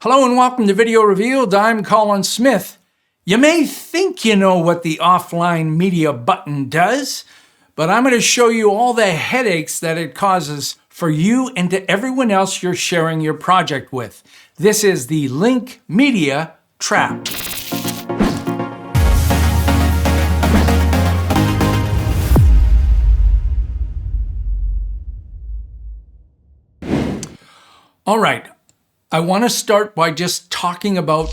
Hello and welcome to Video Revealed. I'm Colin Smith. You may think you know what the offline media button does, but I'm going to show you all the headaches that it causes for you and to everyone else you're sharing your project with. This is the link media trap. All right. I want to start by just talking about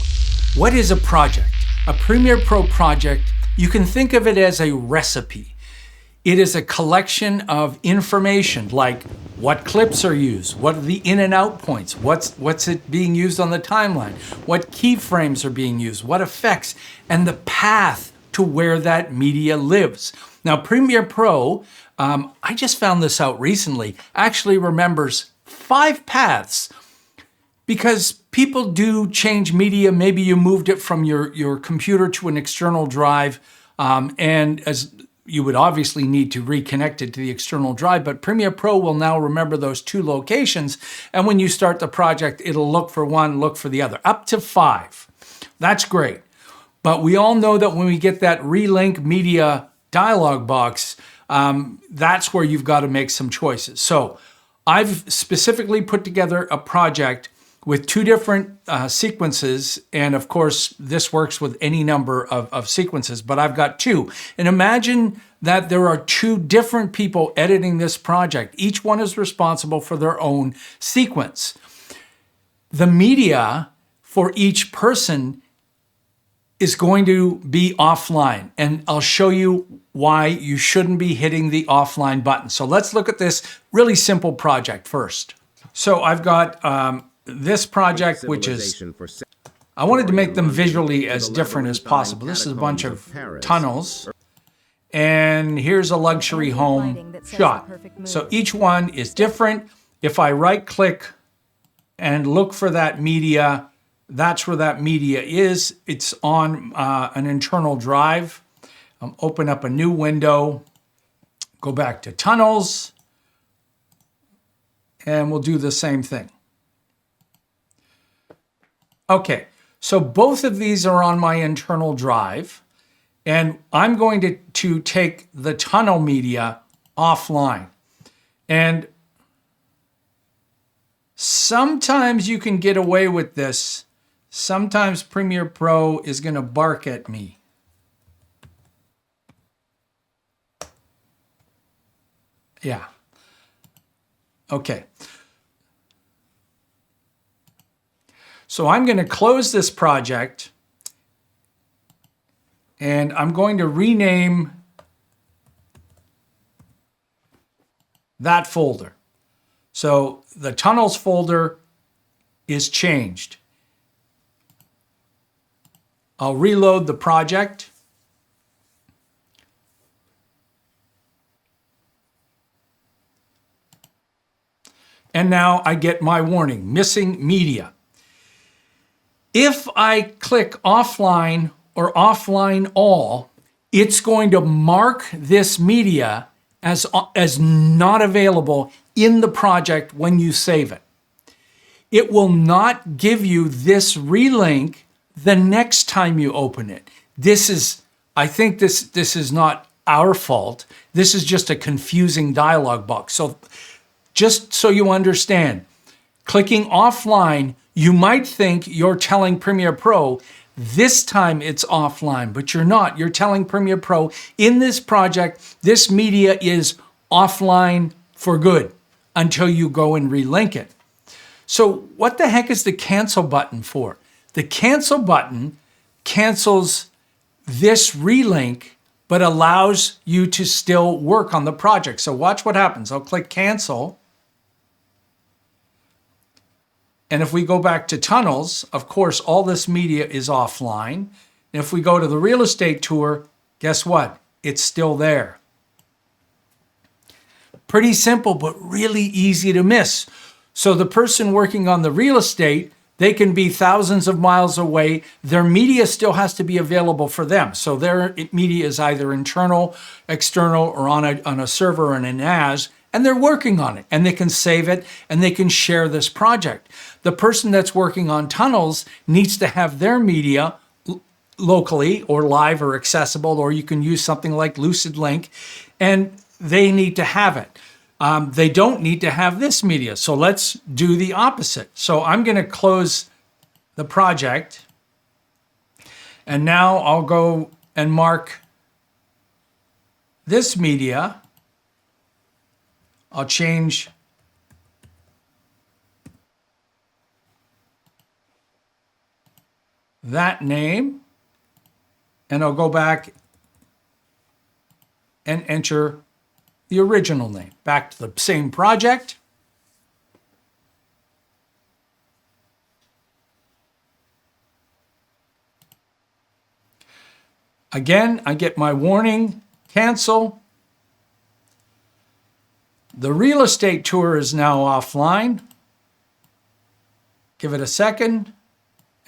what is a project. A Premiere Pro project, you can think of it as a recipe. It is a collection of information like what clips are used, what are the in and out points, what's it being used on the timeline, what keyframes are being used, what effects, and the path to where that media lives. Now, Premiere Pro, I just found this out recently, actually remembers 5 paths. Because people do change media. Maybe you moved it from your computer to an external drive, and as you would obviously need to reconnect it to the external drive, but Premiere Pro will now remember those 2 locations, and when you start the project, it'll look for one, look for the other, up to 5. That's great. But we all know that when we get that relink media dialog box, that's where you've got to make some choices. So I've specifically put together a project with 2 different sequences, and of course, this works with any number of sequences, but I've got 2. And imagine that there are 2 different people editing this project. Each one is responsible for their own sequence. The media for each person is going to be offline, and I'll show you why you shouldn't be hitting the offline button. So let's look at this really simple project first. So I've got this project, which is, I wanted to make them visually as different as possible. This is a bunch of tunnels, and here's a luxury home shot. So each one is different. If I right click and look for that media, that's where that media is. It's on an internal drive. Open up a new window, go back to tunnels, and we'll do the same thing. Okay, so both of these are on my internal drive, and I'm going to take the tunnel media offline. And sometimes you can get away with this. Sometimes Premiere Pro is going to bark at me. Yeah. Okay. So I'm going to close this project, and I'm going to rename that folder. So the tunnels folder is changed. I'll reload the project. And now I get my warning, missing media. If I click offline or offline all, it's going to mark this media as not available in the project when you save it. It will not give you this relink the next time you open it. I think this is not our fault. This is just a confusing dialog box. So just so you understand, clicking offline, you might think you're telling Premiere Pro, this time it's offline, but you're not. You're telling Premiere Pro, in this project, this media is offline for good until you go and relink it. So what the heck is the cancel button for? The cancel button cancels this relink, but allows you to still work on the project. So watch what happens. I'll click cancel. And if we go back to tunnels, of course, all this media is offline. And if we go to the real estate tour, guess what? It's still there. Pretty simple, but really easy to miss. So the person working on the real estate, they can be thousands of miles away. Their media still has to be available for them. So their media is either internal, external, or on a server or in a NAS. and they're working on it, and they can save it, and they can share this project. The person that's working on tunnels needs to have their media locally or live or accessible, or you can use something like Lucid Link, and they need to have it. They don't need to have this media. So let's do the opposite. So I'm going to close the project, and now I'll go and mark this media. I'll change that name, and I'll go back and enter the original name. Back to the same project. Again, I get my warning, cancel. The real estate tour is now offline. Give it a second,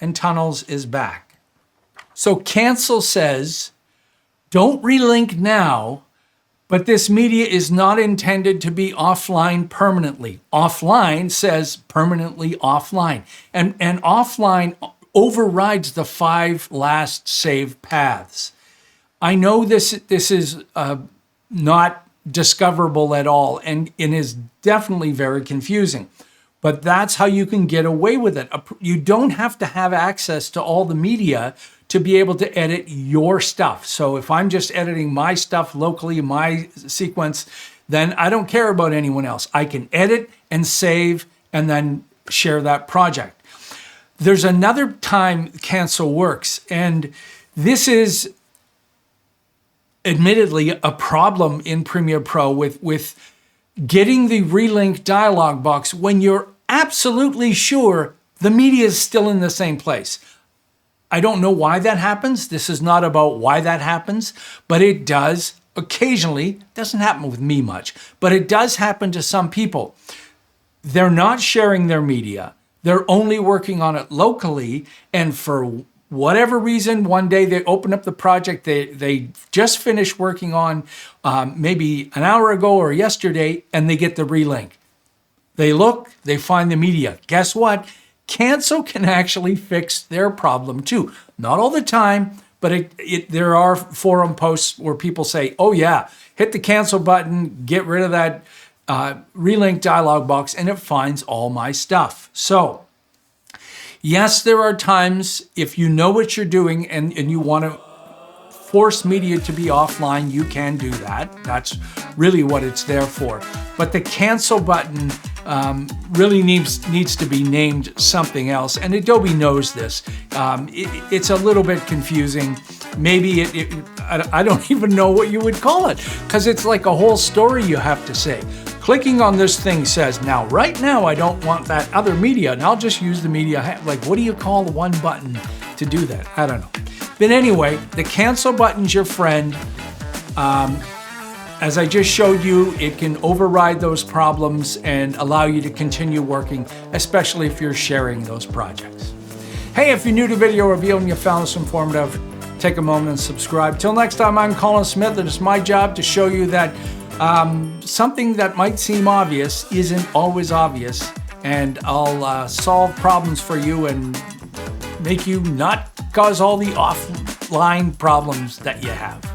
and Tunnels is back. So cancel says, don't relink now, but this media is not intended to be offline permanently. Offline says permanently offline. And offline overrides the 5 last saved paths. I know this is not discoverable at all, and it is definitely very confusing. But that's how you can get away with it. You don't have to have access to all the media to be able to edit your stuff. So if I'm just editing my stuff locally, my sequence, then I don't care about anyone else. I can edit and save and then share that project. There's another time cancel works, and this is admittedly a problem in Premiere Pro with getting the relink dialog box when you're absolutely sure the media is still in the same place. I don't know why that happens. This is not about why that happens, but it does occasionally. It doesn't happen with me much, but it does happen to some people. They're not sharing their media. They're only working on it locally, and for whatever reason, one day they open up the project they just finished working on maybe an hour ago or yesterday, and they get the relink. They look, they find the media. Guess what? Cancel can actually fix their problem too. Not all the time, but there are forum posts where people say, oh yeah, hit the cancel button, get rid of that relink dialog box, and it finds all my stuff. So yes, there are times if you know what you're doing and you want to force media to be offline, you can do that. That's really what it's there for. But the cancel button really needs to be named something else, and Adobe knows this. It's a little bit confusing. Maybe I don't even know what you would call it, because it's like a whole story you have to say. Clicking on this thing says, now, right now, I don't want that other media, and I'll just use the media. Like, what do you call the one button to do that? I don't know. But anyway, the cancel button's your friend. As I just showed you, it can override those problems and allow you to continue working, especially if you're sharing those projects. Hey, if you're new to Video Revealed and you found this informative, take a moment and subscribe. Till next time, I'm Colin Smith, and it's my job to show you that something that might seem obvious isn't always obvious, and I'll solve problems for you and make you not cause all the offline problems that you have.